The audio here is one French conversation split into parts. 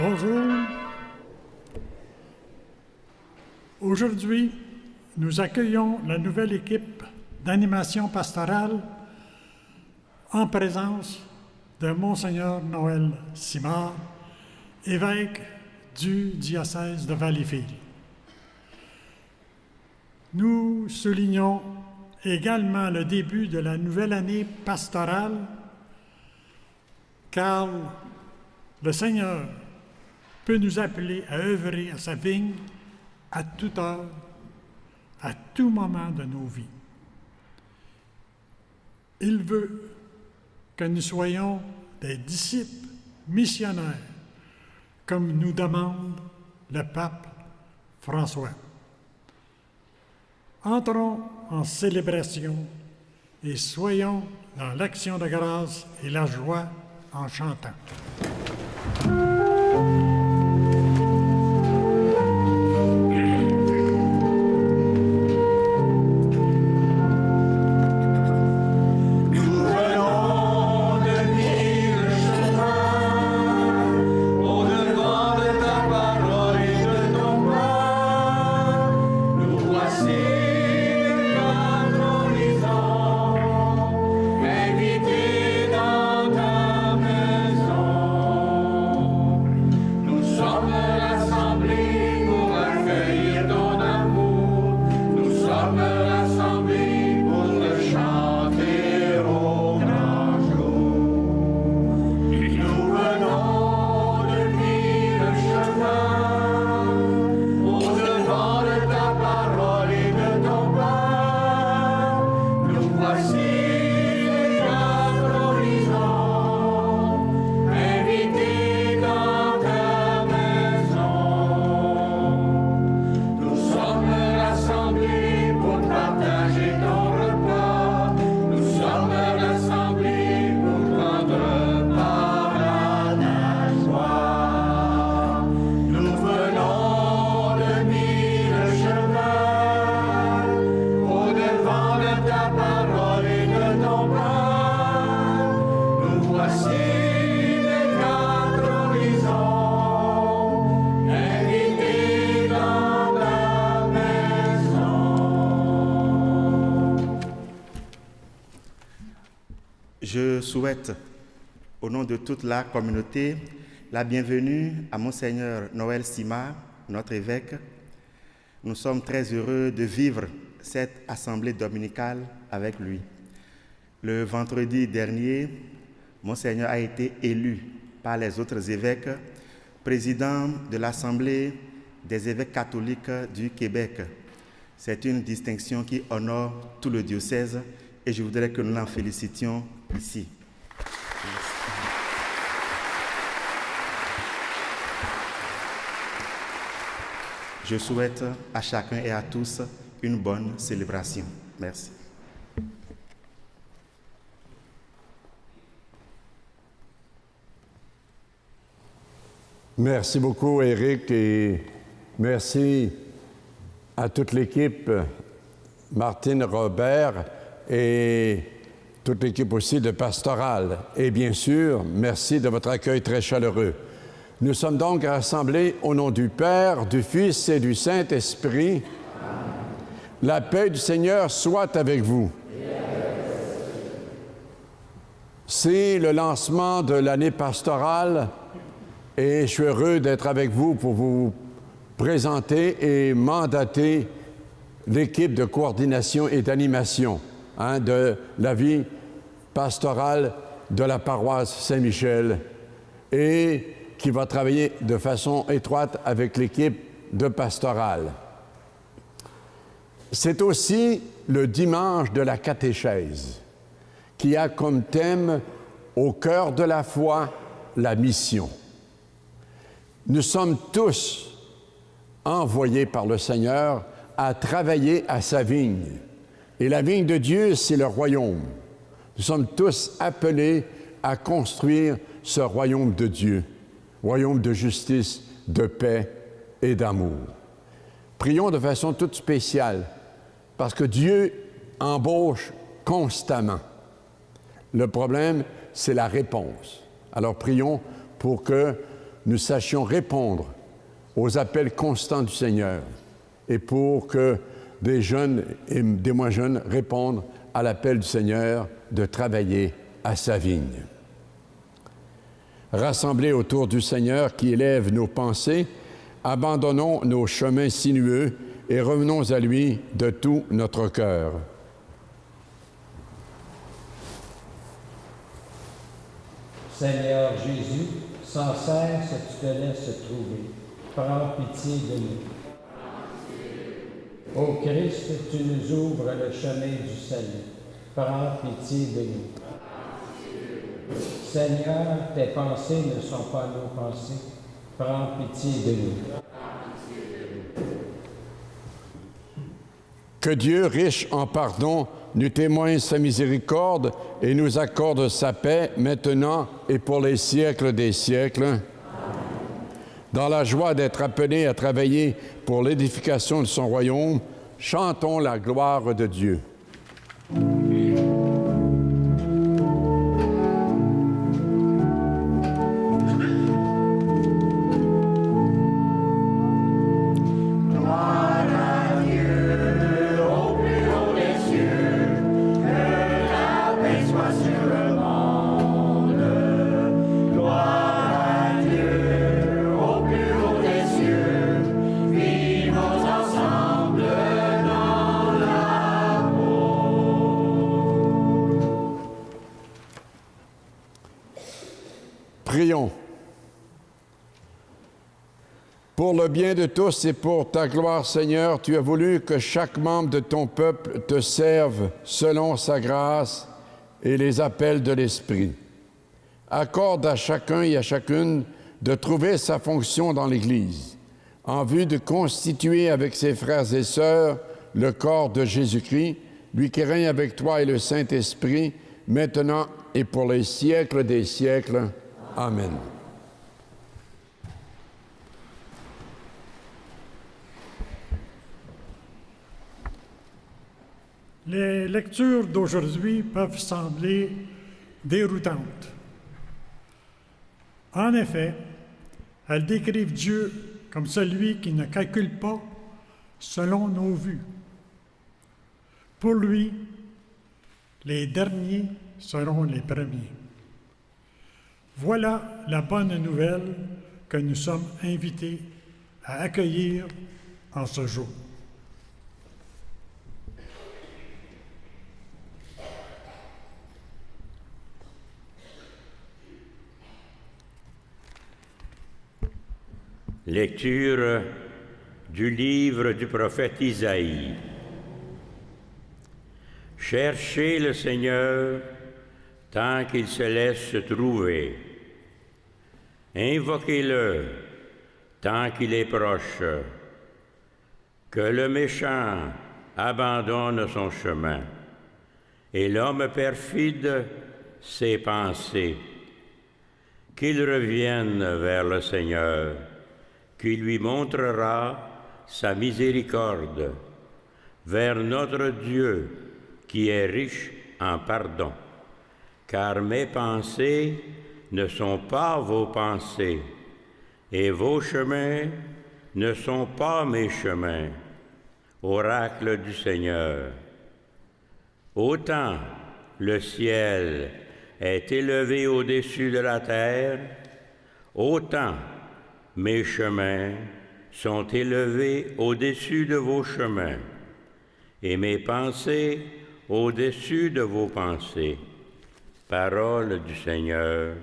Bonjour. Aujourd'hui, nous accueillons la nouvelle équipe d'animation pastorale en présence de Monseigneur Noël Simard, évêque du diocèse de Valleyfield. Nous soulignons également le début de la nouvelle année pastorale, car le Seigneur peut nous appeler à œuvrer à sa vigne à toute heure, à tout moment de nos vies. Il veut que nous soyons des disciples missionnaires, comme nous demande le pape François. Entrons en célébration et soyons dans l'action de grâce et la joie en chantant. Je souhaite, au nom de toute la communauté, la bienvenue à Monseigneur Noël Simard, notre évêque. Nous sommes très heureux de vivre cette assemblée dominicale avec lui. Le vendredi dernier, Monseigneur a été élu par les autres évêques président de l'Assemblée des évêques catholiques du Québec. C'est une distinction qui honore tout le diocèse et je voudrais que nous l'en félicitions ici. Je souhaite à chacun et à tous une bonne célébration. Merci. Merci beaucoup, Éric, et merci à toute l'équipe, Martine, Robert, et toute l'équipe aussi de Pastoral. Et bien sûr, merci de votre accueil très chaleureux. Nous sommes donc rassemblés au nom du Père, du Fils et du Saint-Esprit. La paix du Seigneur soit avec vous. C'est le lancement de l'année pastorale et je suis heureux d'être avec vous pour vous présenter et mandater l'équipe de coordination et d'animation de la vie pastorale de la paroisse Saint-Michel et qui va travailler de façon étroite avec l'équipe de pastorale. C'est aussi le dimanche de la catéchèse qui a comme thème au cœur de la foi la mission. Nous sommes tous envoyés par le Seigneur à travailler à sa vigne. Et la vigne de Dieu, c'est le royaume. Nous sommes tous appelés à construire ce royaume de Dieu, royaume de justice, de paix et d'amour. Prions de façon toute spéciale, parce que Dieu embauche constamment. Le problème, c'est la réponse. Alors prions pour que nous sachions répondre aux appels constants du Seigneur et pour que des jeunes et des moins jeunes répondent à l'appel du Seigneur de travailler à sa vigne. Rassemblés autour du Seigneur qui élève nos pensées, abandonnons nos chemins sinueux et revenons à lui de tout notre cœur. Seigneur Jésus, sans cesse tu te laisses trouver. Prends pitié de nous. Ô Christ, tu nous ouvres le chemin du salut. Prends pitié de nous. Seigneur, tes pensées ne sont pas nos pensées. Prends pitié de nous. Que Dieu, riche en pardon, nous témoigne sa miséricorde et nous accorde sa paix maintenant et pour les siècles des siècles. Amen. Dans la joie d'être appelés à travailler pour l'édification de son royaume, chantons la gloire de Dieu. Prions. Pour le bien de tous et pour ta gloire, Seigneur, tu as voulu que chaque membre de ton peuple te serve selon sa grâce et les appels de l'Esprit. Accorde à chacun et à chacune de trouver sa fonction dans l'Église, en vue de constituer avec ses frères et sœurs le corps de Jésus-Christ, lui qui règne avec toi et le Saint-Esprit, maintenant et pour les siècles des siècles. Amen. Les lectures d'aujourd'hui peuvent sembler déroutantes. En effet, elles décrivent Dieu comme celui qui ne calcule pas selon nos vues. Pour lui, les derniers seront les premiers. Voilà la bonne nouvelle que nous sommes invités à accueillir en ce jour. Lecture du livre du prophète Isaïe. Cherchez le Seigneur tant qu'il se laisse trouver. Invoquez-le tant qu'il est proche. Que le méchant abandonne son chemin et l'homme perfide ses pensées. Qu'il revienne vers le Seigneur, qui lui montrera sa miséricorde, vers notre Dieu qui est riche en pardon. Car mes pensées ne sont pas vos pensées, et vos chemins ne sont pas mes chemins. Oracle du Seigneur. Autant le ciel est élevé au-dessus de la terre, autant mes chemins sont élevés au-dessus de vos chemins, et mes pensées au-dessus de vos pensées. Parole du Seigneur.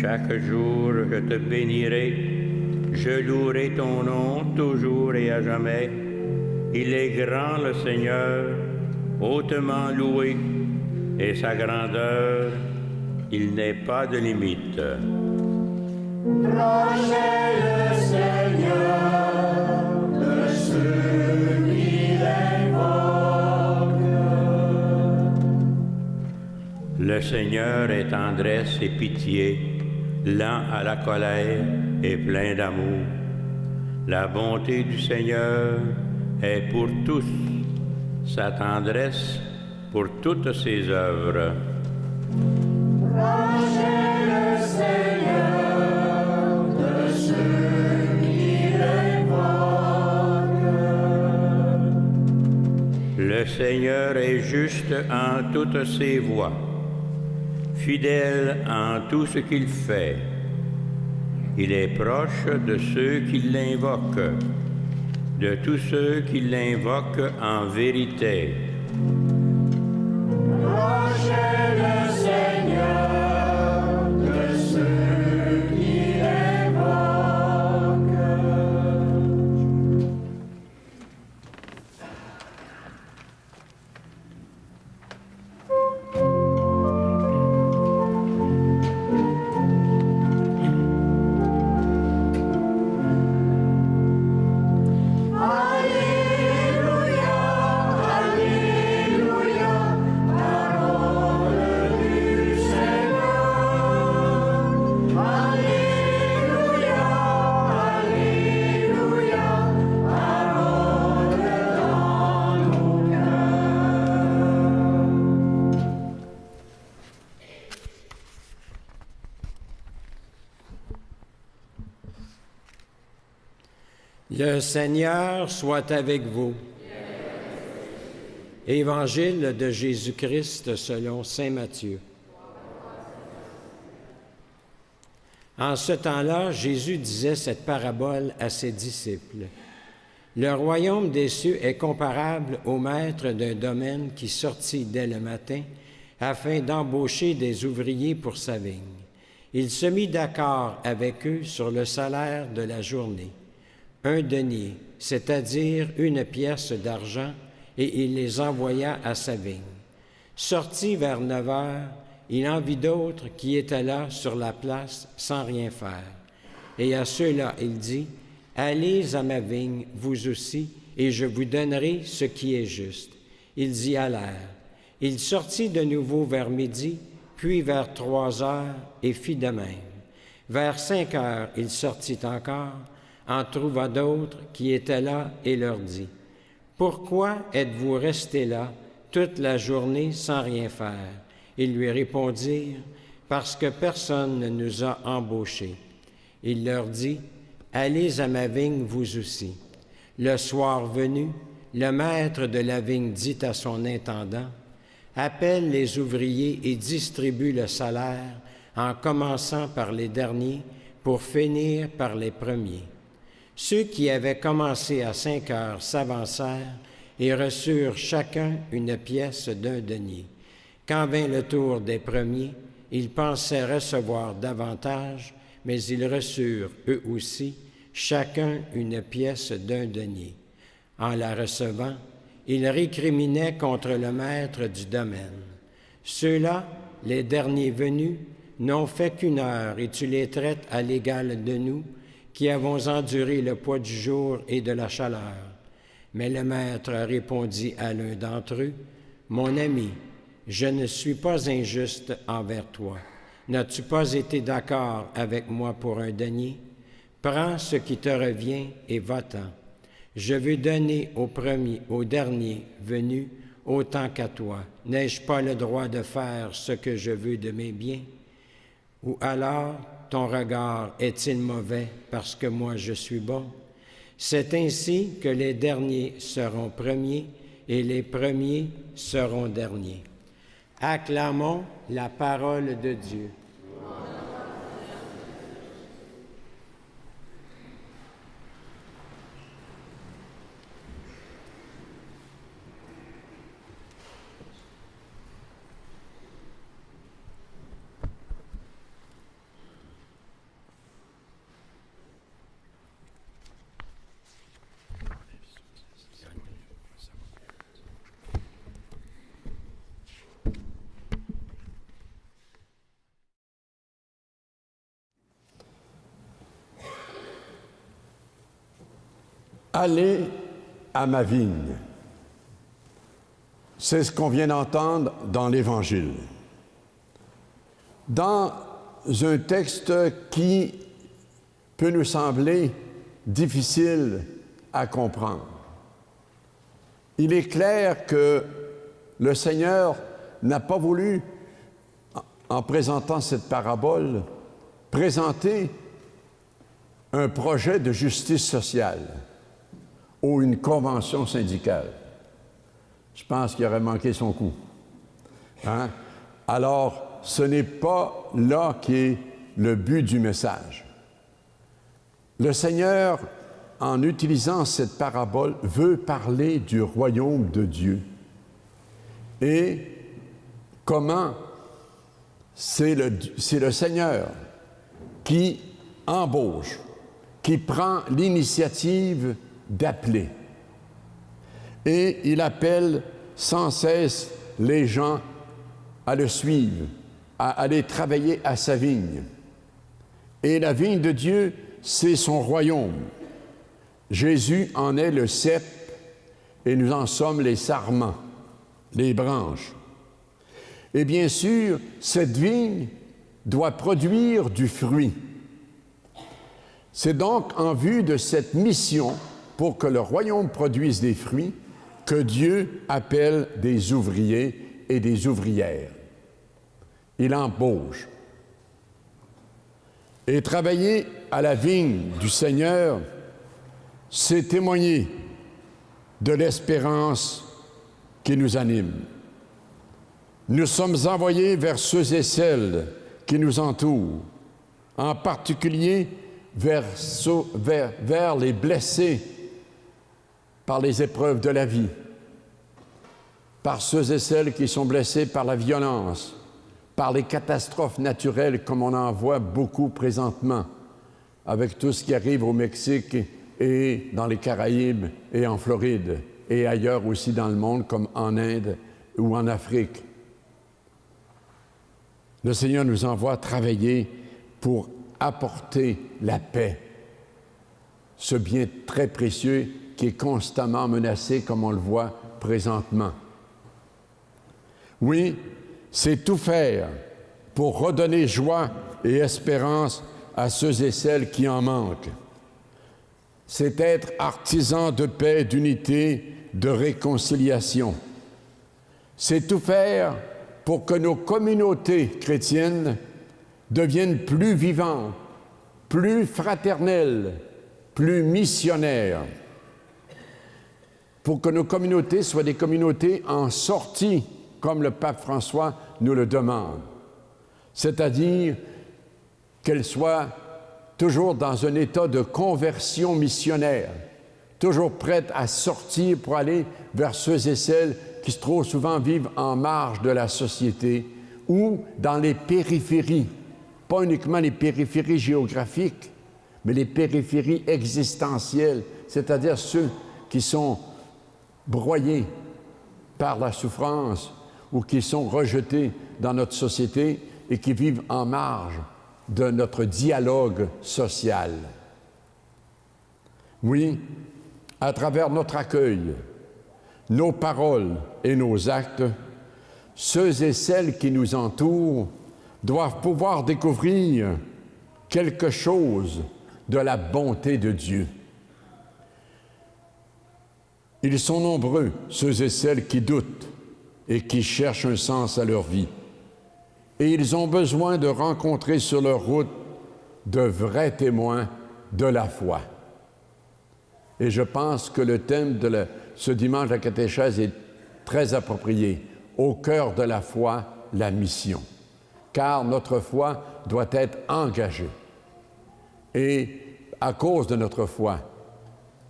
Chaque jour, je te bénirai, je louerai ton nom toujours et à jamais. Il est grand le Seigneur, hautement loué, et sa grandeur, il n'est pas de limite. Proche est le Seigneur de ceux Le Seigneur est tendresse et pitié, lent à la colère et plein d'amour. La bonté du Seigneur est pour tous, sa tendresse pour toutes ses œuvres. Prochez le Seigneur de ceux qui l'invoquent. Le Seigneur est juste en toutes ses voies, fidèle en tout ce qu'il fait. Il est proche de ceux qui l'invoquent, de tous ceux qui l'invoquent en vérité. Prochez le Seigneur de ceux qui l'invoquent. Le Seigneur soit avec vous. Évangile de Jésus-Christ selon saint Matthieu. En ce temps-là, Jésus disait cette parabole à ses disciples. Le royaume des cieux est comparable au maître d'un domaine qui sortit dès le matin afin d'embaucher des ouvriers pour sa vigne. Il se mit d'accord avec eux sur le salaire de la journée. 1 denier, c'est-à-dire 1 pièce d'argent, et il les envoya à sa vigne. Sorti vers 9 heures, il en vit d'autres qui étaient là sur la place sans rien faire. Et à ceux-là, il dit, « Allez à ma vigne, vous aussi, et je vous donnerai ce qui est juste. » Ils y allèrent. Il sortit de nouveau vers midi, puis vers 3 heures, et fit de même. Vers 5 heures, il sortit encore, en trouva d'autres qui étaient là et leur dit, « Pourquoi êtes-vous restés là toute la journée sans rien faire? » Ils lui répondirent, « Parce que personne ne nous a embauchés. » Il leur dit, « Allez à ma vigne vous aussi. » Le soir venu, le maître de la vigne dit à son intendant, « Appelle les ouvriers et distribue le salaire en commençant par les derniers pour finir par les premiers. » Ceux qui avaient commencé à 5 heures s'avancèrent et reçurent chacun 1 pièce d'1 denier. Quand vint le tour des premiers, ils pensaient recevoir davantage, mais ils reçurent, eux aussi, chacun 1 pièce d'1 denier. En la recevant, ils récriminaient contre le maître du domaine. Ceux-là, les derniers venus, n'ont fait qu'1 heure et tu les traites à l'égal de nous, qui avons enduré le poids du jour et de la chaleur. Mais le maître répondit à l'un d'entre eux, « Mon ami, je ne suis pas injuste envers toi. N'as-tu pas été d'accord avec moi pour 1 denier? Prends ce qui te revient et va-t'en. Je veux donner au premier, au dernier venu, autant qu'à toi. N'ai-je pas le droit de faire ce que je veux de mes biens? Ou alors, ton regard est-il mauvais parce que moi je suis bon? C'est ainsi que les derniers seront premiers et les premiers seront derniers. » Acclamons la parole de Dieu. Allez à ma vigne. C'est ce qu'on vient d'entendre dans l'Évangile. dans un texte qui peut nous sembler difficile à comprendre. Il est clair que le Seigneur n'a pas voulu, en présentant cette parabole, présenter un projet de justice sociale ou une convention syndicale. Je pense qu'il aurait manqué son coup. Hein? Alors, ce n'est pas là qu'est le but du message. Le Seigneur, en utilisant cette parabole, veut parler du royaume de Dieu et comment c'est le Seigneur qui embauche, qui prend l'initiative d'appeler. Et il appelle sans cesse les gens à le suivre, à aller travailler à sa vigne. Et la vigne de Dieu, c'est son royaume. Jésus en est le cep et nous en sommes les sarments, les branches. Et bien sûr, cette vigne doit produire du fruit. C'est donc en vue de cette mission, pour que le royaume produise des fruits, que Dieu appelle des ouvriers et des ouvrières. Il embauche. Et travailler à la vigne du Seigneur, c'est témoigner de l'espérance qui nous anime. Nous sommes envoyés vers ceux et celles qui nous entourent, en particulier vers les blessés par les épreuves de la vie, par ceux et celles qui sont blessés par la violence, par les catastrophes naturelles comme on en voit beaucoup présentement, avec tout ce qui arrive au Mexique et dans les Caraïbes et en Floride et ailleurs aussi dans le monde comme en Inde ou en Afrique. Le Seigneur nous envoie travailler pour apporter la paix, ce bien très précieux qui est constamment menacé comme on le voit présentement. Oui, c'est tout faire pour redonner joie et espérance à ceux et celles qui en manquent. C'est être artisan de paix, d'unité, de réconciliation. C'est tout faire pour que nos communautés chrétiennes deviennent plus vivantes, plus fraternelles, plus missionnaires. Pour que nos communautés soient des communautés en sortie, comme le pape François nous le demande. C'est-à-dire qu'elles soient toujours dans un état de conversion missionnaire, toujours prêtes à sortir pour aller vers ceux et celles qui trop souvent vivent en marge de la société ou dans les périphéries, pas uniquement les périphéries géographiques, mais les périphéries existentielles, c'est-à-dire ceux qui sont broyés par la souffrance ou qui sont rejetés dans notre société et qui vivent en marge de notre dialogue social. Oui, à travers notre accueil, nos paroles et nos actes, ceux et celles qui nous entourent doivent pouvoir découvrir quelque chose de la bonté de Dieu. Ils sont nombreux, ceux et celles qui doutent et qui cherchent un sens à leur vie. Et ils ont besoin de rencontrer sur leur route de vrais témoins de la foi. Et je pense que le thème de ce dimanche de la catéchèse est très approprié. Au cœur de la foi, la mission. Car notre foi doit être engagée. Et à cause de notre foi,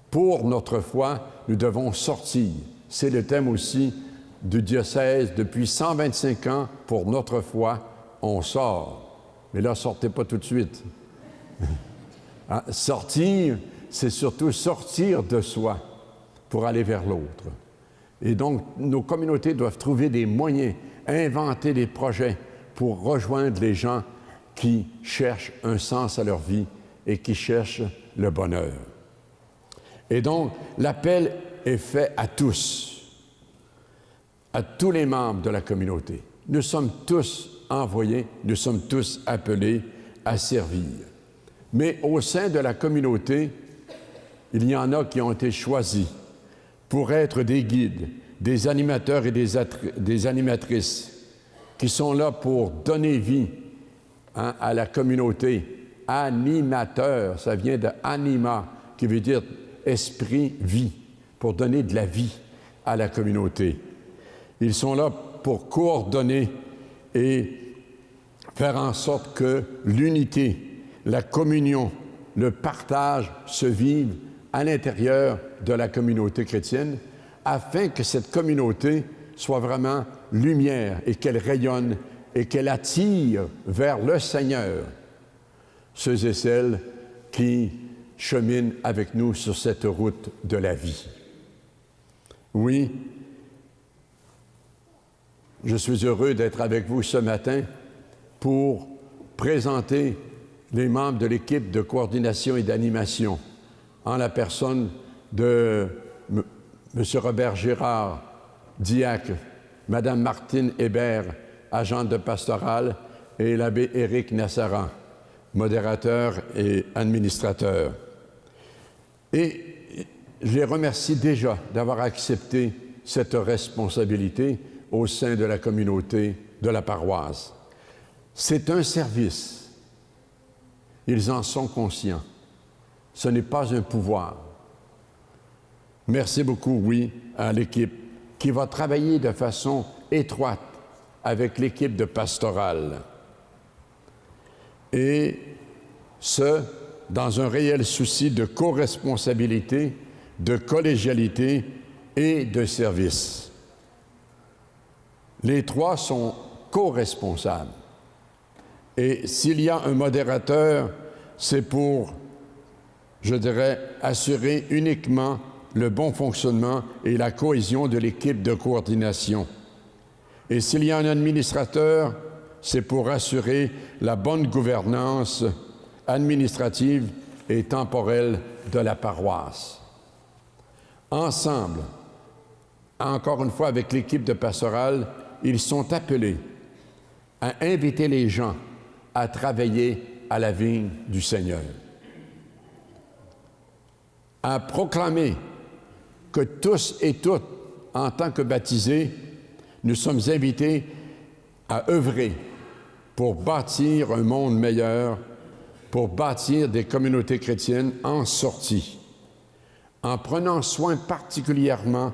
pour notre foi, nous devons sortir. C'est le thème aussi du diocèse. Depuis 125 ans, pour notre foi, on sort. Mais là, sortez pas tout de suite. Sortir, c'est surtout sortir de soi pour aller vers l'autre. Et donc, nos communautés doivent trouver des moyens, inventer des projets pour rejoindre les gens qui cherchent un sens à leur vie et qui cherchent le bonheur. Et donc, l'appel est fait à tous les membres de la communauté. Nous sommes tous envoyés, nous sommes tous appelés à servir. Mais au sein de la communauté, il y en a qui ont été choisis pour être des guides, des animateurs et des animatrices qui sont là pour donner vie à la communauté. Animateur, ça vient de anima, qui veut dire esprit, vie, pour donner de la vie à la communauté. Ils sont là pour coordonner et faire en sorte que l'unité, la communion, le partage se vivent à l'intérieur de la communauté chrétienne, afin que cette communauté soit vraiment lumière et qu'elle rayonne et qu'elle attire vers le Seigneur ceux et celles qui cheminent avec nous sur cette route de la vie. Oui, je suis heureux d'être avec vous ce matin pour présenter les membres de l'équipe de coordination et d'animation en la personne de M. Robert Girard, diacre, Mme Martine Hébert, agente de pastorale, et l'abbé Éric Nassaran, modérateur et administrateur. Et je les remercie déjà d'avoir accepté cette responsabilité au sein de la communauté de la paroisse. C'est un service. Ils en sont conscients. Ce n'est pas un pouvoir. Merci beaucoup, oui, à l'équipe qui va travailler de façon étroite avec l'équipe de pastorale. Et ce, dans un réel souci de co-responsabilité, de collégialité et de service. Les trois sont co-responsables. Et s'il y a un modérateur, c'est pour, je dirais, assurer uniquement le bon fonctionnement et la cohésion de l'équipe de coordination. Et s'il y a un administrateur, c'est pour assurer la bonne gouvernance administrative et temporelle de la paroisse. Ensemble, encore une fois avec l'équipe de pastorale, ils sont appelés à inviter les gens à travailler à la vigne du Seigneur, à proclamer que tous et toutes, en tant que baptisés, nous sommes invités à œuvrer pour bâtir un monde meilleur, pour bâtir des communautés chrétiennes en sortie, en prenant soin particulièrement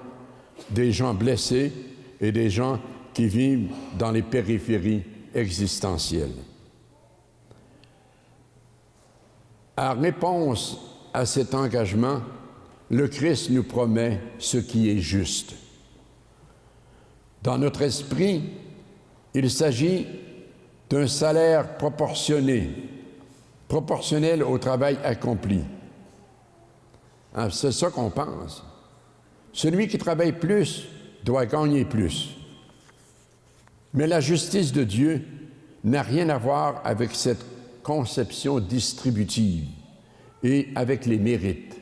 des gens blessés et des gens qui vivent dans les périphéries existentielles. En réponse à cet engagement, le Christ nous promet ce qui est juste. Dans notre esprit, il s'agit d'un salaire proportionnel au travail accompli. C'est ça qu'on pense. Celui qui travaille plus doit gagner plus. Mais la justice de Dieu n'a rien à voir avec cette conception distributive et avec les mérites.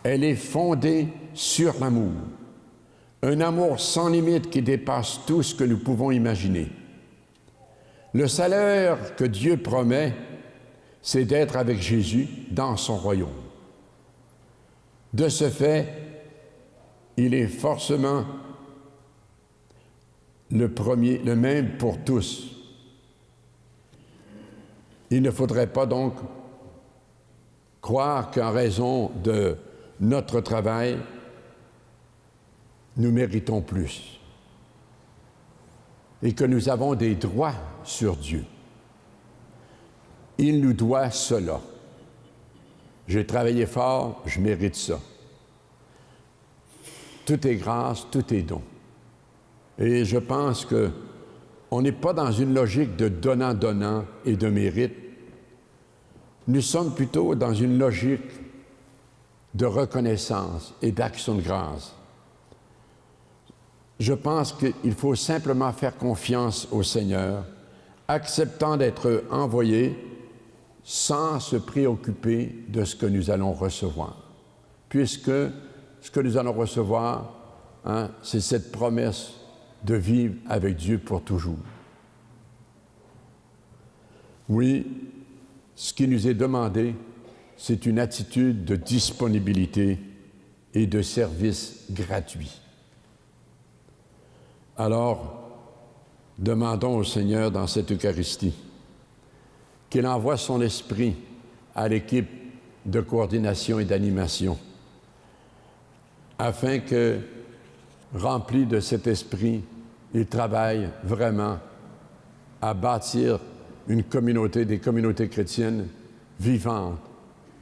Elle est fondée sur l'amour, un amour sans limite qui dépasse tout ce que nous pouvons imaginer. Le salaire que Dieu promet, c'est d'être avec Jésus dans son royaume. De ce fait, il est forcément le même pour tous. Il ne faudrait pas donc croire qu'en raison de notre travail, nous méritons plus et que nous avons des droits sur Dieu. Il nous doit cela. J'ai travaillé fort, je mérite ça. Tout est grâce, tout est don. Et je pense qu'on n'est pas dans une logique de donnant-donnant et de mérite. Nous sommes plutôt dans une logique de reconnaissance et d'action de grâce. Je pense qu'il faut simplement faire confiance au Seigneur, acceptant d'être envoyé sans se préoccuper de ce que nous allons recevoir. Puisque ce que nous allons recevoir, c'est cette promesse de vivre avec Dieu pour toujours. Oui, ce qui nous est demandé, c'est une attitude de disponibilité et de service gratuit. Alors, demandons au Seigneur dans cette Eucharistie qu'il envoie son esprit à l'équipe de coordination et d'animation, afin que, rempli de cet esprit, il travaille vraiment à bâtir une communauté, des communautés chrétiennes vivantes,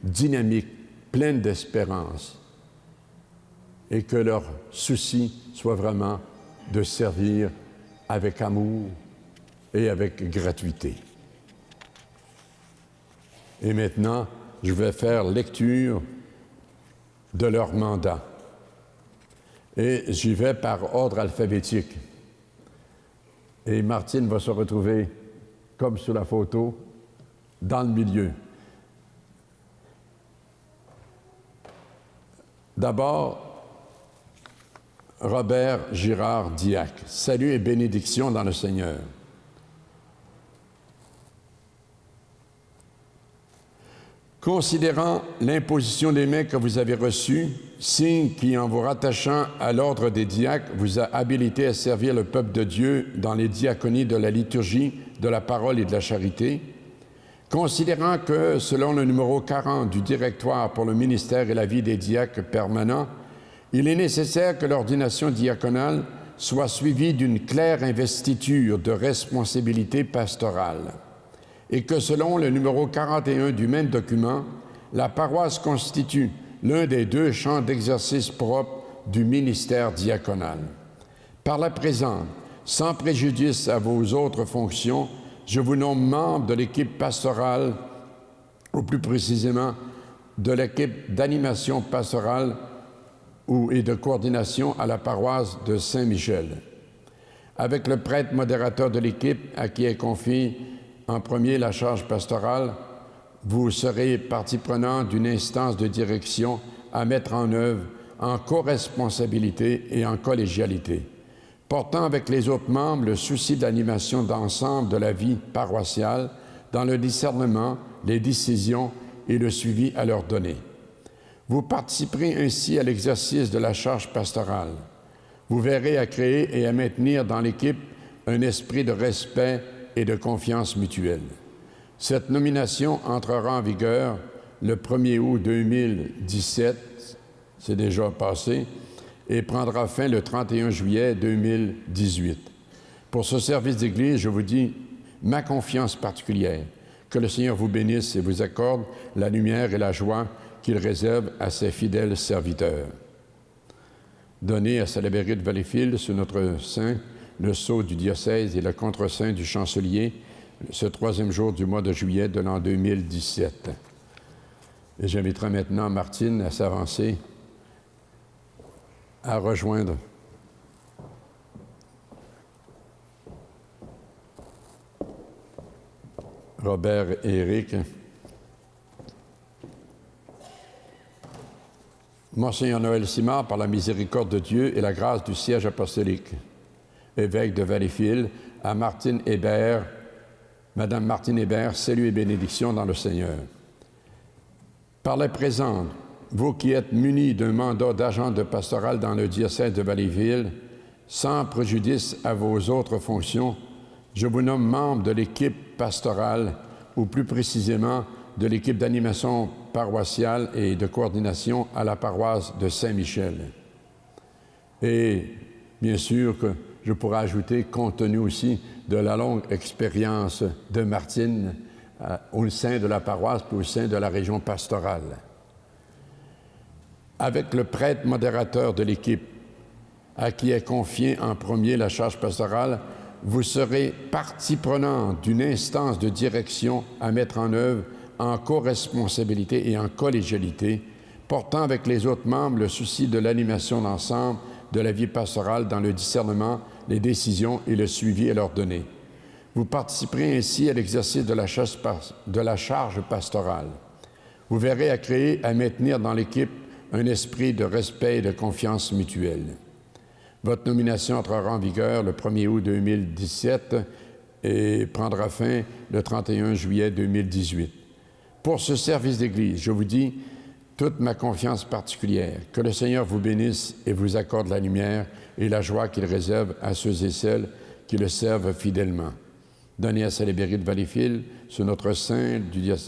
dynamiques, pleines d'espérance, et que leur souci soit vraiment de servir avec amour et avec gratuité. Et maintenant, je vais faire lecture de leur mandat. Et j'y vais par ordre alphabétique. Et Martine va se retrouver, comme sur la photo, dans le milieu. D'abord, Robert Girard Diacre. Salut et bénédiction dans le Seigneur. Considérant l'imposition des mains que vous avez reçue, signe qui, en vous rattachant à l'ordre des diacres, vous a habilité à servir le peuple de Dieu dans les diaconies de la liturgie, de la parole et de la charité, considérant que, selon le numéro 40 du directoire pour le ministère et la vie des diacres permanents, il est nécessaire que l'ordination diaconale soit suivie d'une claire investiture de responsabilité pastorale et que, selon le numéro 41 du même document, la paroisse constitue l'un des deux champs d'exercice propres du ministère diaconal. Par la présente, sans préjudice à vos autres fonctions, je vous nomme membre de l'équipe pastorale, ou plus précisément de l'équipe d'animation pastorale et de coordination à la paroisse de Saint-Michel. Avec le prêtre modérateur de l'équipe à qui est confiée en premier la charge pastorale, vous serez partie prenante d'une instance de direction à mettre en œuvre en co-responsabilité et en collégialité, portant avec les autres membres le souci de l'animation d'ensemble de la vie paroissiale dans le discernement, les décisions et le suivi à leur donner. Vous participerez ainsi à l'exercice de la charge pastorale. Vous verrez à créer et à maintenir dans l'équipe un esprit de respect et de confiance mutuelle. Cette nomination entrera en vigueur le 1er août 2017, c'est déjà passé, et prendra fin le 31 juillet 2018. Pour ce service d'Église, je vous dis ma confiance particulière. Que le Seigneur vous bénisse et vous accorde la lumière et la joie qu'il réserve à ses fidèles serviteurs. Donné à Salaberry de Valleyfield sous notre saint, le sceau du diocèse et le contre-saint du chancelier, ce 3e jour du mois de juillet de l'an 2017. Et j'inviterai maintenant Martine à s'avancer, à rejoindre Robert et Éric. Monseigneur Noël Simard, par la miséricorde de Dieu et la grâce du siège apostolique, évêque de Valleyfield, à Martine Hébert, Madame Martine Hébert, salut et bénédiction dans le Seigneur. Par la présente, vous qui êtes munis d'un mandat d'agent de pastoral dans le diocèse de Valleyfield, sans préjudice à vos autres fonctions, je vous nomme membre de l'équipe pastorale, ou plus précisément de l'équipe d'animation paroissiale et de coordination à la paroisse de Saint-Michel. Et bien sûr que je pourrais ajouter, compte tenu aussi de la longue expérience de Martine au sein de la paroisse puis au sein de la région pastorale. Avec le prêtre modérateur de l'équipe, à qui est confiée en premier la charge pastorale, vous serez partie prenante d'une instance de direction à mettre en œuvre en co-responsabilité et en collégialité, portant avec les autres membres le souci de l'animation d'ensemble de la vie pastorale dans le discernement, les décisions et le suivi à leur donner. Vous participerez ainsi à l'exercice de la charge pastorale. Vous verrez à créer, à maintenir dans l'équipe un esprit de respect et de confiance mutuelle. Votre nomination entrera en vigueur le 1er août 2017 et prendra fin le 31 juillet 2018. Pour ce service d'Église, je vous dis toute ma confiance particulière. Que le Seigneur vous bénisse et vous accorde la lumière et la joie qu'il réserve à ceux et celles qui le servent fidèlement. Donnez à Salébéry de Valleyfield, sur notre saint,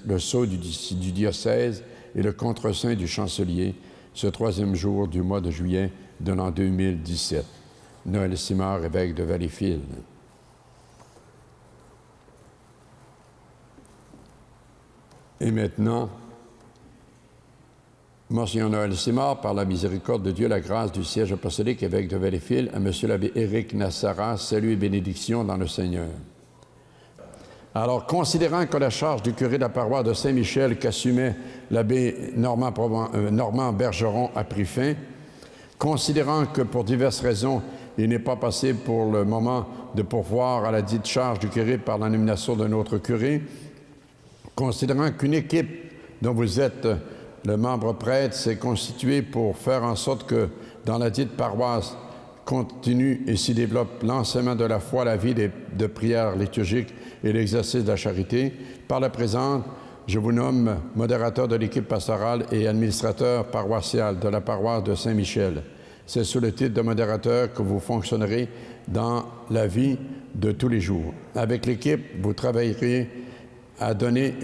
le sceau du diocèse et le contre-saint du chancelier, ce 3e jour du mois de juillet de l'an 2017. Noël Simard, évêque de Valleyfield. Et maintenant, Monseigneur Noël Simard, par la miséricorde de Dieu, la grâce du siège apostolique, évêque de Valleyfield, à Monsieur l'abbé Éric Nassara, salut et bénédiction dans le Seigneur. Alors, considérant que la charge du curé de la paroisse de Saint-Michel qu'assumait l'abbé Normand Bergeron a pris fin, considérant que pour diverses raisons, il n'est pas passé pour le moment de pourvoir à la dite charge du curé par la nomination d'un autre curé, considérant qu'une équipe dont vous êtes le membre prêtre s'est constituée pour faire en sorte que dans la dite paroisse continue et s'y développe l'enseignement de la foi, la vie de prière liturgique et l'exercice de la charité. Par la présente, je vous nomme modérateur de l'équipe pastorale et administrateur paroissial de la paroisse de Saint-Michel. C'est sous le titre de modérateur que vous fonctionnerez dans la vie de tous les jours. Avec l'équipe, vous travaillerez à donner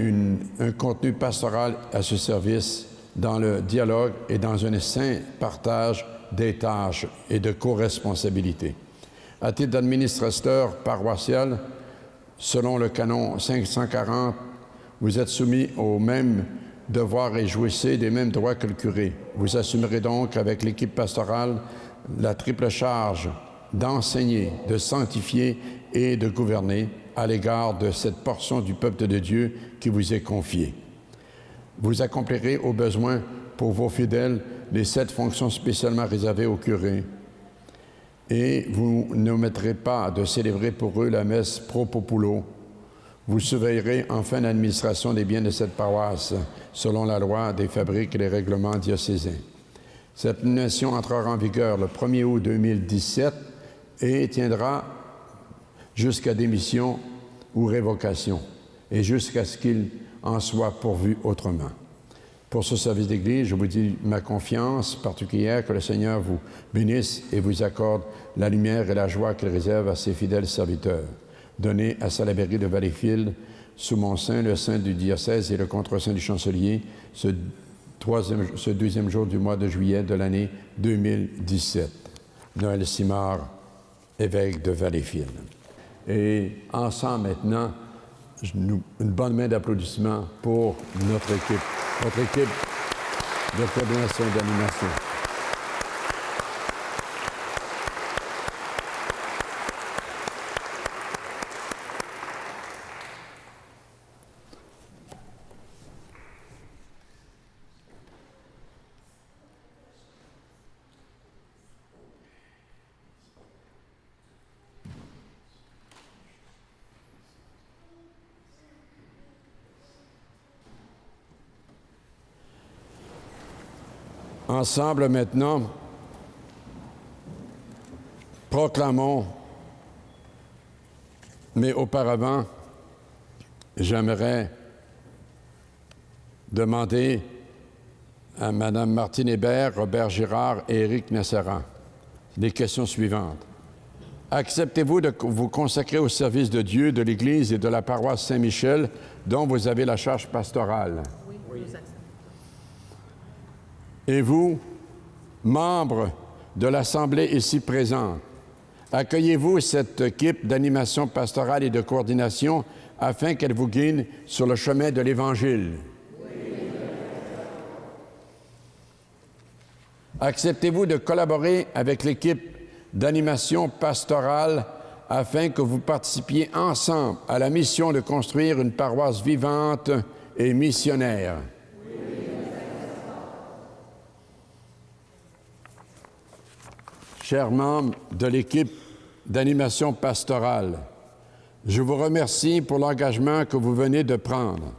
un contenu pastoral à ce service dans le dialogue et dans un sain partage des tâches et de co-responsabilité. À titre d'administrateur paroissial, selon le canon 540, vous êtes soumis aux mêmes devoirs et jouissez des mêmes droits que le curé. Vous assumerez donc avec l'équipe pastorale la triple charge d'enseigner, de sanctifier et de gouverner à l'égard de cette portion du peuple de Dieu qui vous est confiée. Vous accomplirez au besoin pour vos fidèles les 7 fonctions spécialement réservées aux curés. Et vous n'omettrez pas de célébrer pour eux la messe pro populo. Vous surveillerez enfin l'administration des biens de cette paroisse, selon la loi des fabriques et les règlements diocésains. Cette nomination entrera en vigueur le 1er août 2017 et tiendra jusqu'à démission ou révocation, et jusqu'à ce qu'il en soit pourvu autrement. Pour ce service d'Église, je vous dis ma confiance particulière, que le Seigneur vous bénisse et vous accorde la lumière et la joie qu'il réserve à ses fidèles serviteurs. Donnez à Salébéry de Valleyfield, sous mon sein, le saint du diocèse et le contre-saint du chancelier, ce 12e jour du mois de juillet de l'année 2017. Noël Simard, évêque de Valleyfield. Et ensemble maintenant, une bonne main d'applaudissements pour notre équipe de coordination et d'animation. Ensemble maintenant, proclamons, mais auparavant, j'aimerais demander à Mme Martine Hébert, Robert Girard et Éric Nassara les questions suivantes. Acceptez-vous de vous consacrer au service de Dieu, de l'Église et de la paroisse Saint-Michel, dont vous avez la charge pastorale? Oui. Et vous, membres de l'Assemblée ici présente, accueillez-vous cette équipe d'animation pastorale et de coordination afin qu'elle vous guide sur le chemin de l'Évangile? Oui. Acceptez-vous de collaborer avec l'équipe d'animation pastorale afin que vous participiez ensemble à la mission de construire une paroisse vivante et missionnaire? Chers membres de l'équipe d'animation pastorale, je vous remercie pour l'engagement que vous venez de prendre.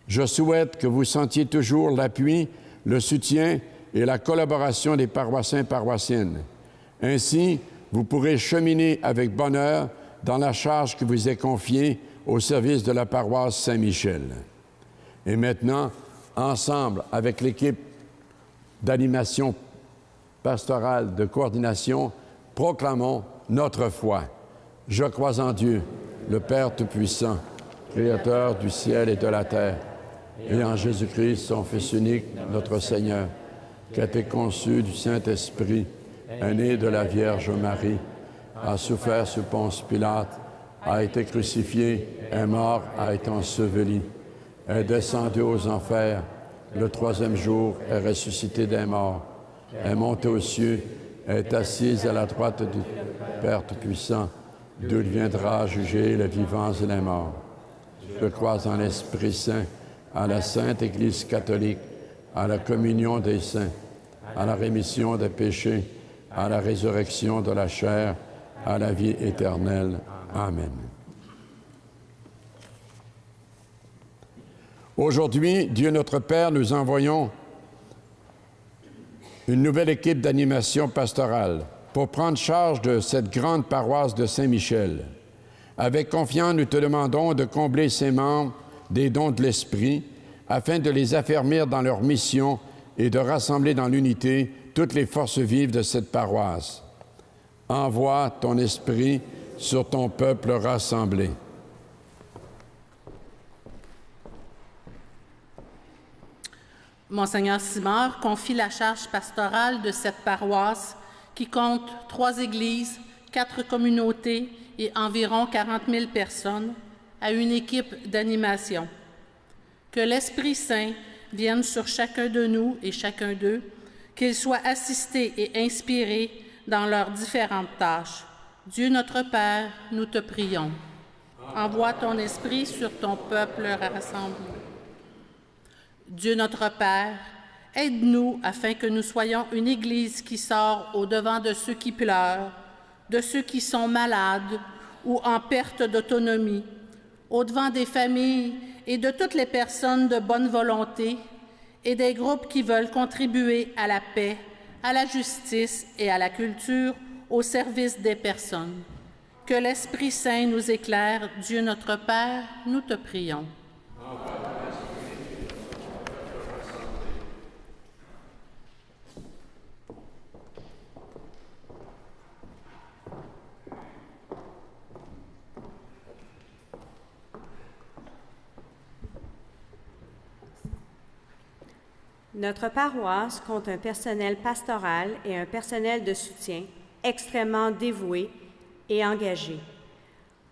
Je souhaite que vous sentiez toujours l'appui, le soutien et la collaboration des paroissiens et paroissiennes. Ainsi, vous pourrez cheminer avec bonheur dans la charge qui vous est confiée au service de la paroisse Saint-Michel. Et maintenant, ensemble avec l'équipe d'animation pastorale de coordination, proclamons notre foi. Je crois en Dieu, le Père Tout-Puissant, Créateur du ciel et de la terre, et en Jésus-Christ, son Fils unique, notre Seigneur, qui a été conçu du Saint-Esprit, est né de la Vierge Marie, a souffert sous Ponce Pilate, a été crucifié, est mort, a été enseveli, est descendu aux enfers, le troisième jour est ressuscité des morts, est monté aux cieux, est assis à la droite du Père Tout-Puissant, d'où il viendra juger les vivants et les morts. Je crois en l'Esprit Saint, à la Sainte Église catholique, à la communion des saints, à la rémission des péchés, à la résurrection de la chair, à la vie éternelle. Amen. Aujourd'hui, Dieu notre Père, nous envoyons une nouvelle équipe d'animation pastorale pour prendre charge de cette grande paroisse de Saint-Michel. Avec confiance, nous te demandons de combler ses membres des dons de l'Esprit afin de les affermir dans leur mission et de rassembler dans l'unité toutes les forces vives de cette paroisse. Envoie ton Esprit sur ton peuple rassemblé. Monseigneur Simard confie la charge pastorale de cette paroisse qui compte 3 églises, 4 communautés et environ 40 000 personnes à une équipe d'animation. Que l'Esprit Saint vienne sur chacun de nous et chacun d'eux, qu'ils soient assistés et inspirés dans leurs différentes tâches. Dieu notre Père, nous te prions. Envoie ton Esprit sur ton peuple rassemblé. Dieu notre Père, aide-nous afin que nous soyons une Église qui sort au-devant de ceux qui pleurent, de ceux qui sont malades ou en perte d'autonomie, au-devant des familles et de toutes les personnes de bonne volonté et des groupes qui veulent contribuer à la paix, à la justice et à la culture au service des personnes. Que l'Esprit Saint nous éclaire, Dieu notre Père, nous te prions. Notre paroisse compte un personnel pastoral et un personnel de soutien extrêmement dévoués et engagés.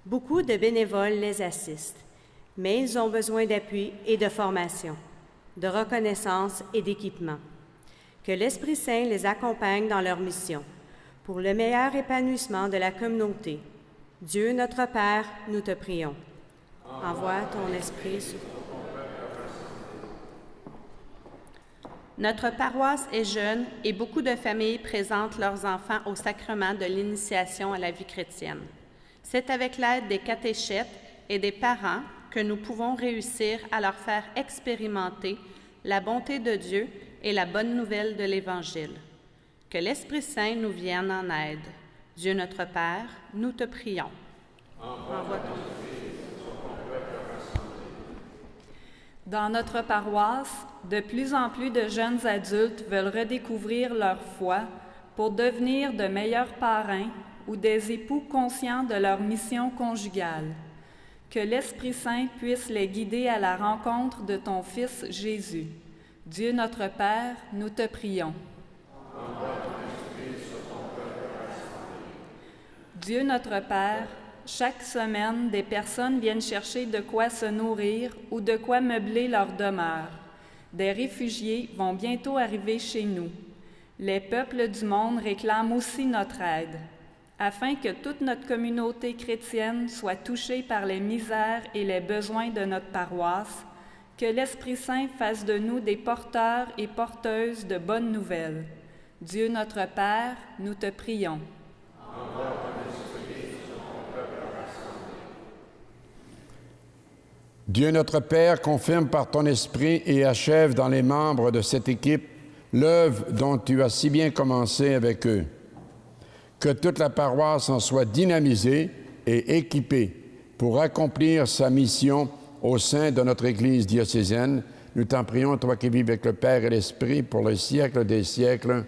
Beaucoup de bénévoles les assistent, mais ils ont besoin d'appui et de formation, de reconnaissance et d'équipement. Que l'Esprit Saint les accompagne dans leur mission, pour le meilleur épanouissement de la communauté. Dieu notre Père, nous te prions. Envoie ton Esprit sur Notre paroisse est jeune et beaucoup de familles présentent leurs enfants au sacrement de l'initiation à la vie chrétienne. C'est avec l'aide des catéchètes et des parents que nous pouvons réussir à leur faire expérimenter la bonté de Dieu et la bonne nouvelle de l'Évangile. Que l'Esprit Saint nous vienne en aide. Dieu notre Père, nous te prions. Envoie ton Esprit sur ton peuple rassemblé. Dans notre paroisse, de plus en plus de jeunes adultes veulent redécouvrir leur foi pour devenir de meilleurs parrains ou des époux conscients de leur mission conjugale. Que l'Esprit Saint puisse les guider à la rencontre de ton Fils Jésus. Dieu notre Père, nous te prions. Envoie ton Esprit sur ton peuple rassemblé. Dieu notre Père, chaque semaine, des personnes viennent chercher de quoi se nourrir ou de quoi meubler leur demeure. Des réfugiés vont bientôt arriver chez nous. Les peuples du monde réclament aussi notre aide, afin que toute notre communauté chrétienne soit touchée par les misères et les besoins de notre paroisse, que l'Esprit Saint fasse de nous des porteurs et porteuses de bonnes nouvelles. Dieu notre Père, nous te prions. Envoie ton Esprit sur ton peuple rassemblé. Dieu notre Père, confirme par ton Esprit et achève dans les membres de cette équipe l'œuvre dont tu as si bien commencé avec eux. Que toute la paroisse en soit dynamisée et équipé pour accomplir sa mission au sein de notre Église diocésaine. Nous t'en prions, toi qui vis avec le Père et l'Esprit, pour le siècle des siècles.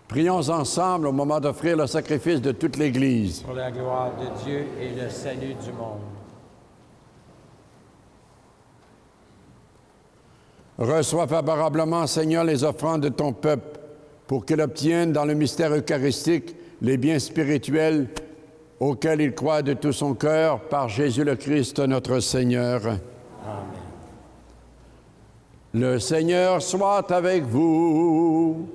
Prions ensemble au moment d'offrir le sacrifice de toute l'Église. Pour la gloire de Dieu et le salut du monde. Reçois favorablement, Seigneur, les offrandes de ton peuple, pour qu'il obtienne dans le mystère eucharistique les biens spirituels auxquels il croit de tout son cœur, par Jésus le Christ, notre Seigneur. Amen. Le Seigneur soit avec vous.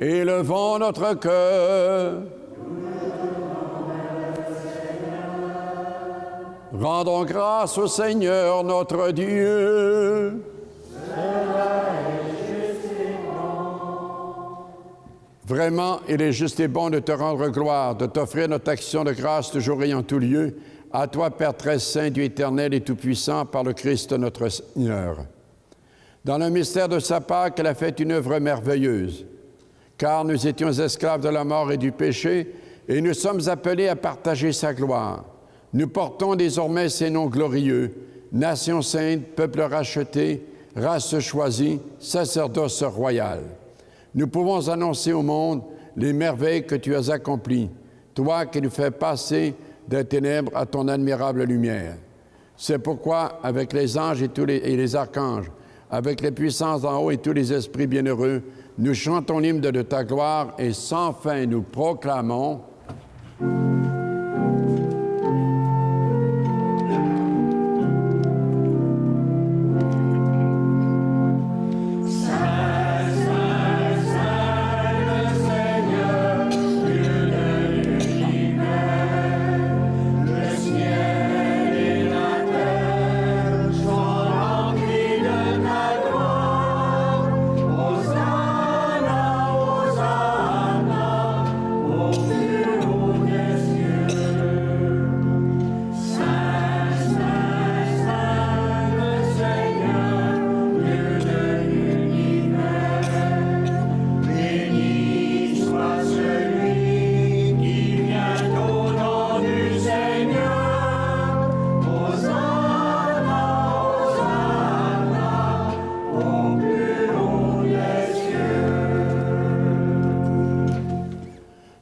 Élevons notre cœur. Rendons grâce au Seigneur notre Dieu. Vraiment, il est juste et bon de te rendre gloire, de t'offrir notre action de grâce toujours et en tout lieu, à toi, Père très saint, Dieu éternel et tout-puissant, par le Christ notre Seigneur. Dans le mystère de sa Pâque, elle a fait une œuvre merveilleuse. Car nous étions esclaves de la mort et du péché, et nous sommes appelés à partager sa gloire. Nous portons désormais ses noms glorieux, nation sainte, peuple racheté, race choisie, sacerdoce royal. Nous pouvons annoncer au monde les merveilles que tu as accomplies, toi qui nous fais passer des ténèbres à ton admirable lumière. C'est pourquoi, avec les anges et les archanges, avec les puissances d'en haut et tous les esprits bienheureux, nous chantons l'hymne de ta gloire et sans fin nous proclamons.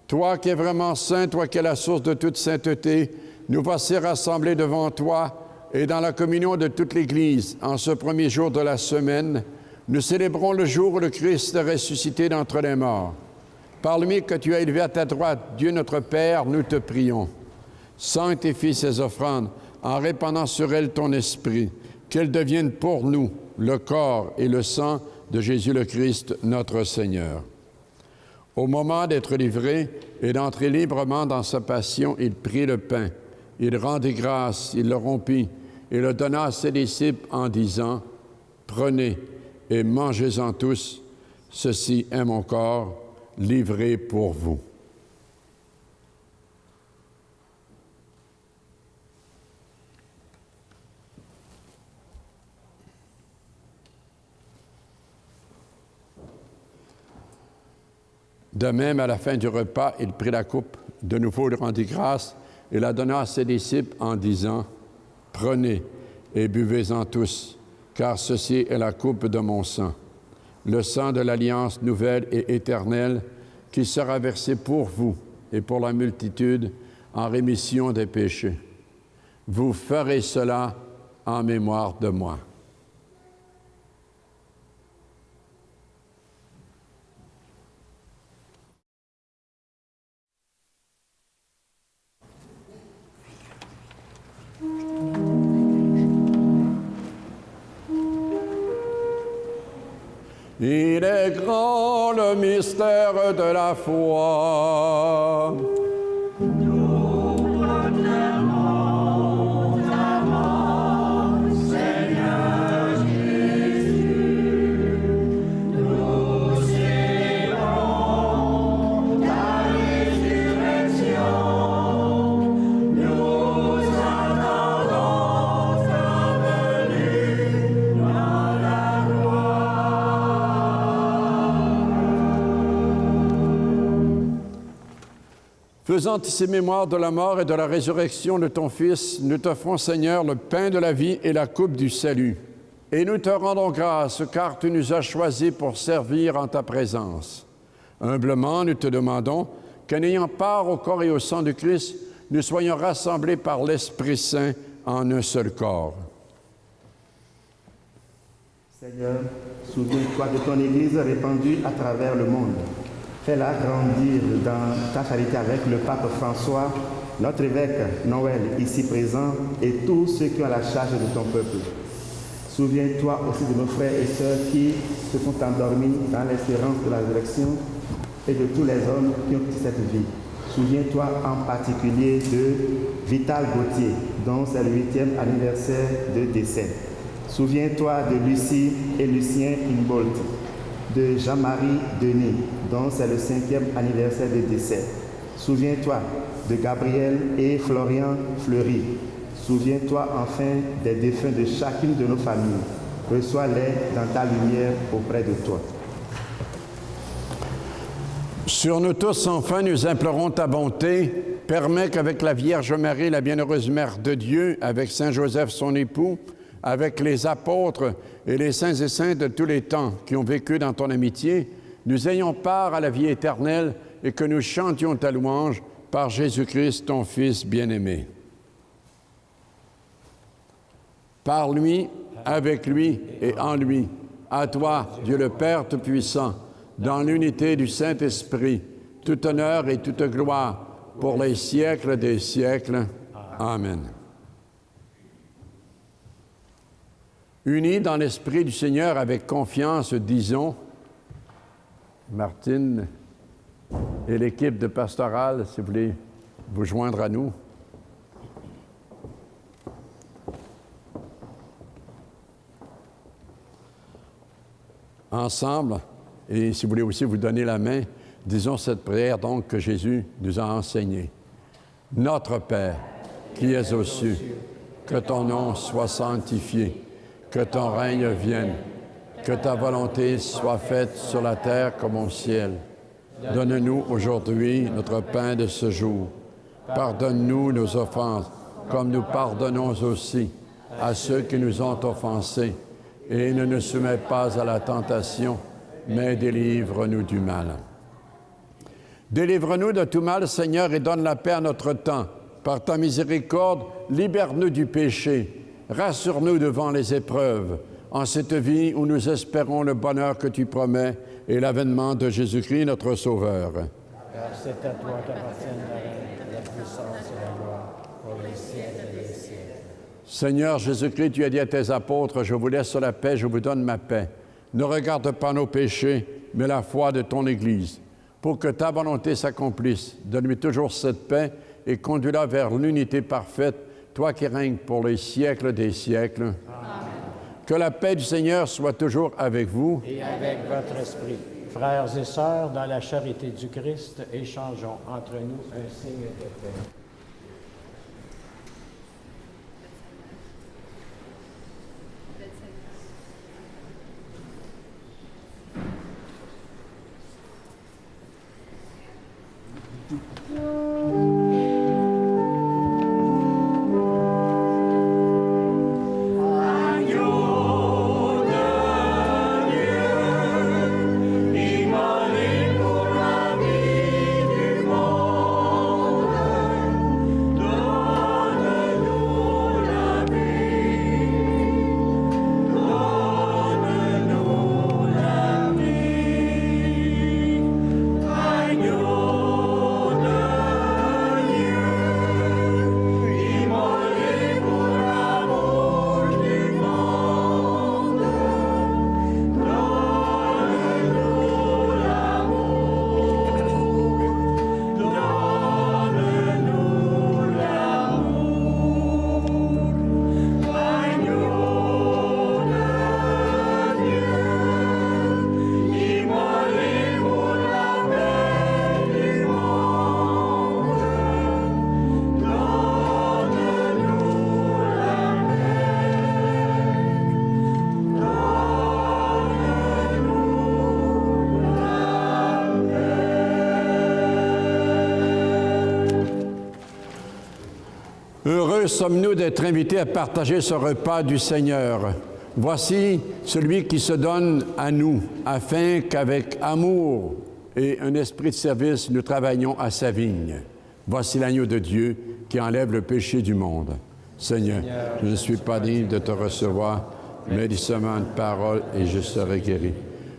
Toi qui es vraiment saint, toi qui es la source de toute sainteté, nous voici rassemblés devant toi et dans la communion de toute l'Église, en ce premier jour de la semaine, nous célébrons le jour où le Christ est ressuscité d'entre les morts. Par lui que tu as élevé à ta droite, Dieu notre Père, nous te prions. Sanctifie ces offrandes en répandant sur elles ton esprit, qu'elles deviennent pour nous le corps et le sang de Jésus le Christ, notre Seigneur. Au moment d'être livré et d'entrer librement dans sa passion, il prit le pain, il rendit grâce, il le rompit et le donna à ses disciples en disant, « Prenez et mangez-en tous, ceci est mon corps livré pour vous. » De même, à la fin du repas, il prit la coupe, de nouveau il rendit grâce et la donna à ses disciples en disant, « Prenez et buvez-en tous, car ceci est la coupe de mon sang, le sang de l'alliance nouvelle et éternelle qui sera versé pour vous et pour la multitude en rémission des péchés. Vous ferez cela en mémoire de moi. Il est grand le mystère de la foi. Faisant ici mémoire de la mort et de la résurrection de ton Fils, nous t'offrons, Seigneur, le pain de la vie et la coupe du salut. Et nous te rendons grâce, car tu nous as choisis pour servir en ta présence. Humblement, nous te demandons qu'en ayant part au corps et au sang du Christ, nous soyons rassemblés par l'Esprit Saint en un seul corps. Seigneur, souviens-toi de ton Église répandue à travers le monde. Fais-la grandir dans ta charité avec le pape François, notre évêque Noël ici présent et tous ceux qui ont la charge de ton peuple. Souviens-toi aussi de nos frères et sœurs qui se sont endormis dans l'espérance de la résurrection et de tous les hommes qui ont quitté cette vie. Souviens-toi en particulier de Vital Gauthier, dont c'est le 8e anniversaire de décès. Souviens-toi de Lucie et Lucien Inbolt, de Jean-Marie Denis, dont c'est le 5e anniversaire de décès. Souviens-toi de Gabriel et Florian Fleury. Souviens-toi enfin des défunts de chacune de nos familles. Reçois-les dans ta lumière auprès de toi. Sur nous tous, enfin, nous implorons ta bonté. Permets qu'avec la Vierge Marie, la bienheureuse Mère de Dieu, avec Saint Joseph, son époux, avec les apôtres et les saints et saintes de tous les temps qui ont vécu dans ton amitié, nous ayons part à la vie éternelle et que nous chantions ta louange par Jésus-Christ, ton Fils bien-aimé. Par lui, avec lui et en lui, à toi, Dieu le Père Tout-Puissant, dans l'unité du Saint-Esprit, tout honneur et toute gloire pour les siècles des siècles. Amen. Unis dans l'Esprit du Seigneur avec confiance, disons, Martine et l'équipe de pastorale, si vous voulez vous joindre à nous. Ensemble, et si vous voulez aussi vous donner la main, disons cette prière donc que Jésus nous a enseignée. Notre Père, qui es aux cieux, que ton nom soit sanctifié, que ton règne vienne, que ta volonté soit faite sur la terre comme au ciel. Donne-nous aujourd'hui notre pain de ce jour. Pardonne-nous nos offenses, comme nous pardonnons aussi à ceux qui nous ont offensés. Et ne nous soumets pas à la tentation, mais délivre-nous du mal. Délivre-nous de tout mal, Seigneur, et donne la paix à notre temps. Par ta miséricorde, libère-nous du péché. Rassure-nous devant les épreuves, en cette vie où nous espérons le bonheur que tu promets et l'avènement de Jésus-Christ, notre Sauveur. Car c'est à toi qu'appartiennent la règne, la puissance et la gloire, pour les siècles des siècles. Seigneur Jésus-Christ, tu as dit à tes apôtres, je vous laisse la paix, je vous donne ma paix. Ne regarde pas nos péchés, mais la foi de ton Église. Pour que ta volonté s'accomplisse, donne-lui toujours cette paix et conduis-la vers l'unité parfaite, toi qui règnes pour les siècles des siècles. Amen. Que la paix du Seigneur soit toujours avec vous. Et avec votre esprit. Frères et sœurs, dans la charité du Christ, échangeons entre nous un signe de paix. Donne-nous Heureux sommes-nous d'être invités à partager ce repas du Seigneur. Voici celui qui se donne à nous, afin qu'avec amour et un esprit de service, nous travaillions à sa vigne. Voici l'agneau de Dieu qui enlève le péché du monde. Seigneur, je ne suis pas digne de te recevoir, mais dis seulement une parole et je serai guéri.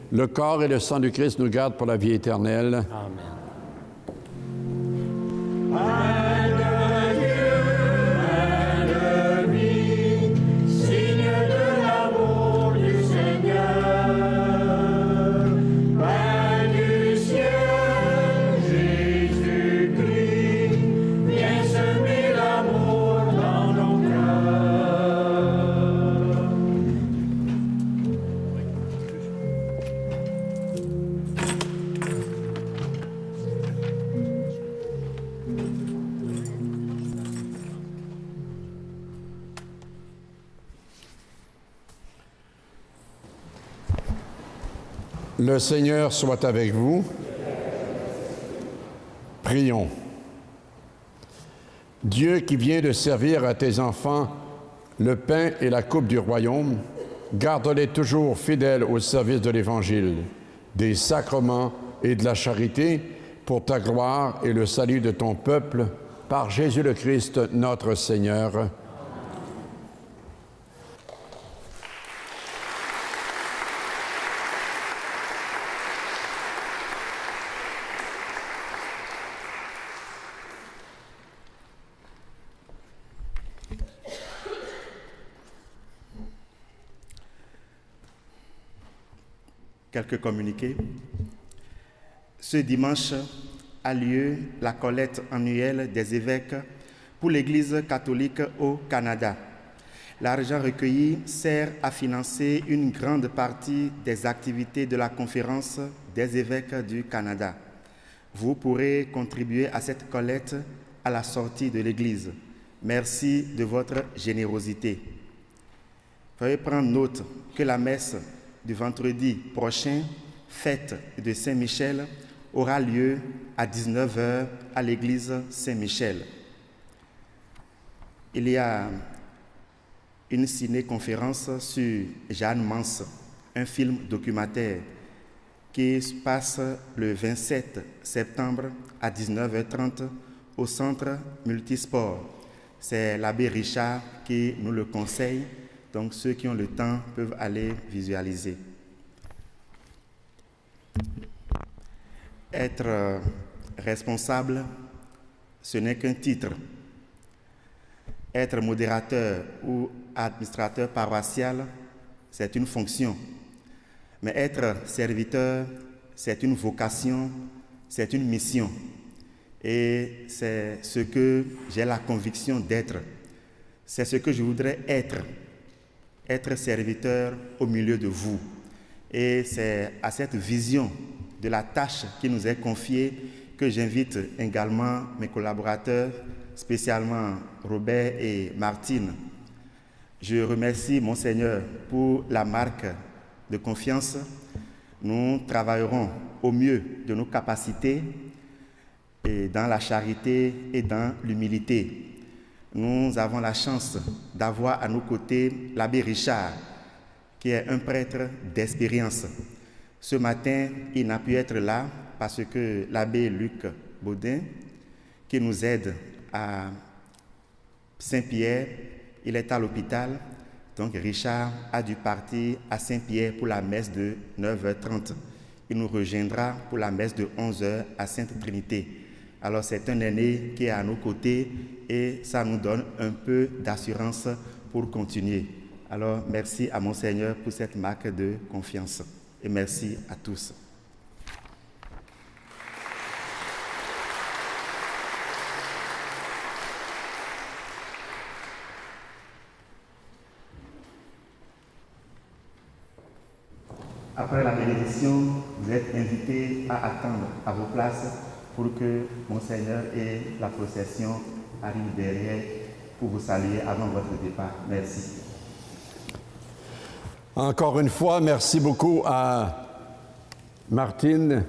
Le corps et le sang du Christ nous gardent pour la vie éternelle. Amen. Le Seigneur soit avec vous. Prions. Dieu qui vient de servir à tes enfants le pain et la coupe du royaume, garde-les toujours fidèles au service de l'Évangile, des sacrements et de la charité, pour ta gloire et le salut de ton peuple, par Jésus le Christ, notre Seigneur. Quelques communiqués. Ce dimanche a lieu la collecte annuelle des évêques pour l'Église catholique au Canada. L'argent recueilli sert à financer une grande partie des activités de la Conférence des évêques du Canada. Vous pourrez contribuer à cette collecte à la sortie de l'Église. Merci de votre générosité. Veuillez prendre note que la messe du vendredi prochain, fête de Saint-Michel, aura lieu à 19h à l'église Saint-Michel. Il y a une ciné-conférence sur Jeanne Mance, un film documentaire qui se passe le 27 septembre à 19h30 au centre multisport. C'est l'abbé Richard qui nous le conseille. Donc, ceux qui ont le temps peuvent aller visualiser. Être responsable, ce n'est qu'un titre. Être modérateur ou administrateur paroissial, c'est une fonction. Mais être serviteur, c'est une vocation, c'est une mission. Et c'est ce que j'ai la conviction d'être. C'est ce que je voudrais être serviteur au milieu de vous. Et c'est à cette vision de la tâche qui nous est confiée que j'invite également mes collaborateurs, spécialement Robert et Martine. Je remercie Monseigneur pour la marque de confiance. Nous travaillerons au mieux de nos capacités et dans la charité et dans l'humilité. Nous avons la chance d'avoir à nos côtés l'abbé Richard, qui est un prêtre d'expérience. Ce matin, il n'a pu être là parce que l'abbé Luc Baudin, qui nous aide à Saint-Pierre, il est à l'hôpital. Donc Richard a dû partir à Saint-Pierre pour la messe de 9h30. Il nous rejoindra pour la messe de 11h à Sainte-Trinité. Alors c'est un aîné qui est à nos côtés et ça nous donne un peu d'assurance pour continuer. Alors merci à Monseigneur pour cette marque de confiance et merci à tous. Après la bénédiction, vous êtes invités à attendre à vos places pour que Monseigneur et la procession arrivent derrière pour vous saluer avant votre départ. Merci. Encore une fois, merci beaucoup à Martine,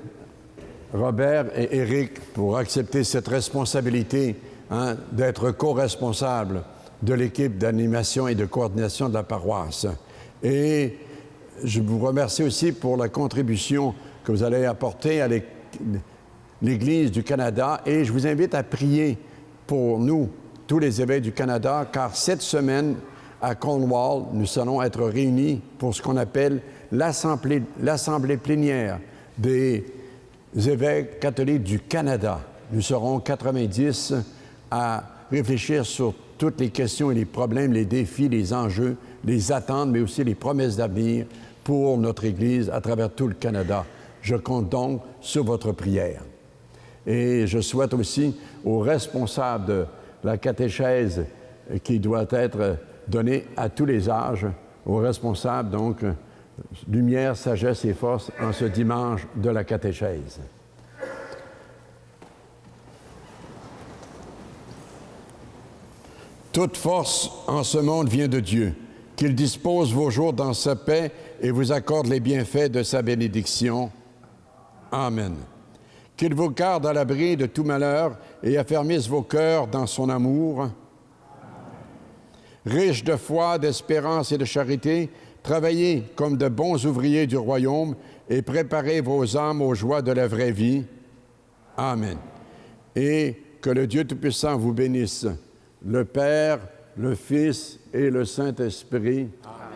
Robert et Éric pour accepter cette responsabilité d'être co-responsables de l'équipe d'animation et de coordination de la paroisse. Et je vous remercie aussi pour la contribution que vous allez apporter à l'Église du Canada. Et je vous invite à prier pour nous, tous les évêques du Canada, car cette semaine, à Cornwall, nous allons être réunis pour ce qu'on appelle l'Assemblée plénière des évêques catholiques du Canada. Nous serons 90 à réfléchir sur toutes les questions et les problèmes, les défis, les enjeux, les attentes, mais aussi les promesses d'avenir pour notre Église à travers tout le Canada. Je compte donc sur votre prière. Et je souhaite aussi aux responsables de la catéchèse qui doit être donnée à tous les âges, aux responsables, donc, lumière, sagesse et force en ce dimanche de la catéchèse. Toute force en ce monde vient de Dieu, qu'il dispose vos jours dans sa paix et vous accorde les bienfaits de sa bénédiction. Amen. Qu'il vous garde à l'abri de tout malheur et affermisse vos cœurs dans son amour. Riches de foi, d'espérance et de charité, travaillez comme de bons ouvriers du royaume et préparez vos âmes aux joies de la vraie vie. Amen. Et que le Dieu Tout-Puissant vous bénisse, le Père, le Fils et le Saint-Esprit. Amen.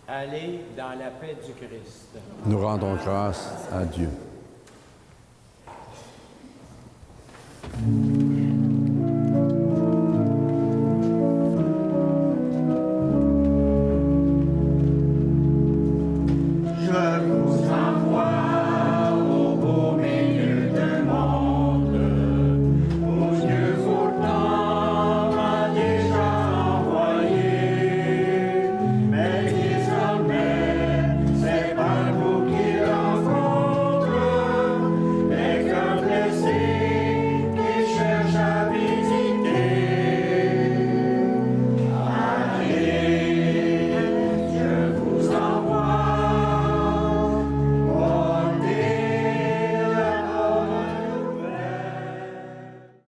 Allez dans la paix du Christ. Nous rendons grâce à Dieu.